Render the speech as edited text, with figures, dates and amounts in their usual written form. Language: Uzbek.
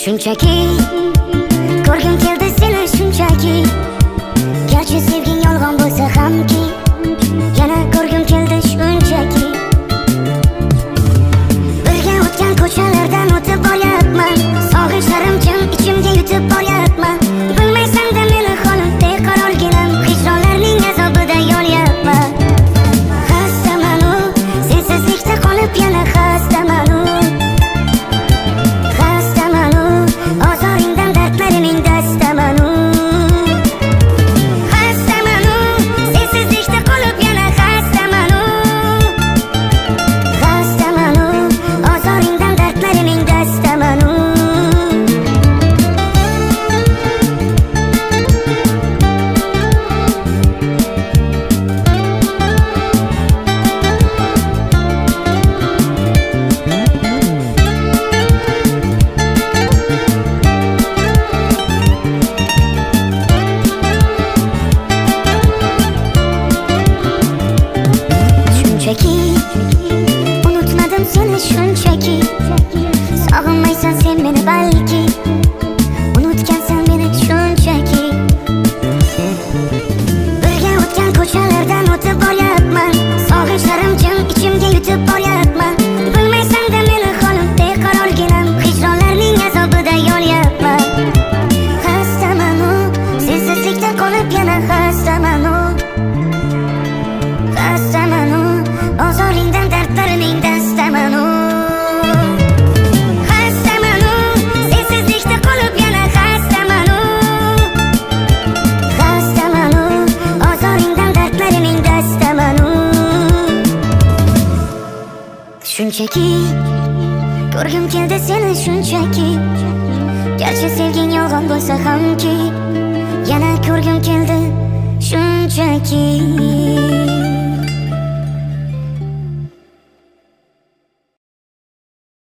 Shunchaki ko'rgim keldi seni shunchaki, garchi sevging yolg'on bo'lsa hamki, yana ko'rgim keldi shunchaki. Birga o'tgan ko'chalardan o'tib boryapman, sog'inchlarim jim ichimga yutib boryapman. Bilmaysan-da meni holim beqarorginam, hijronlarning azobida yolyapman. Xastaman-u, sensizlikda qolib yana xastaman-u. Unutmadim seni shunchaki, sog'inmaysan sen meni balki, unutgansan meni shunchaki. Birga o'tgan ko'chalardan o'tib boryapman, sog'inchlarim jim ichimga yutib boryapman. Bilmaysan-da meni holim beqarorginam, hijronlarning azobida yolyapman. Xastaman-u, sensizlikda qolib yana xastaman-u. Xastaman-u, ozoringdan dardlarimning dastaman-u. Xastaman-u, sensizlikda qolib yana xastaman-u. Xastaman-u, ozoringdan dardlarimning dastaman-u. Shunchaki ko'rgim keldi seni shunchaki, garchi sevging yolg'on bo'lsa hamki, yana ko'rgim keldi shunchaki.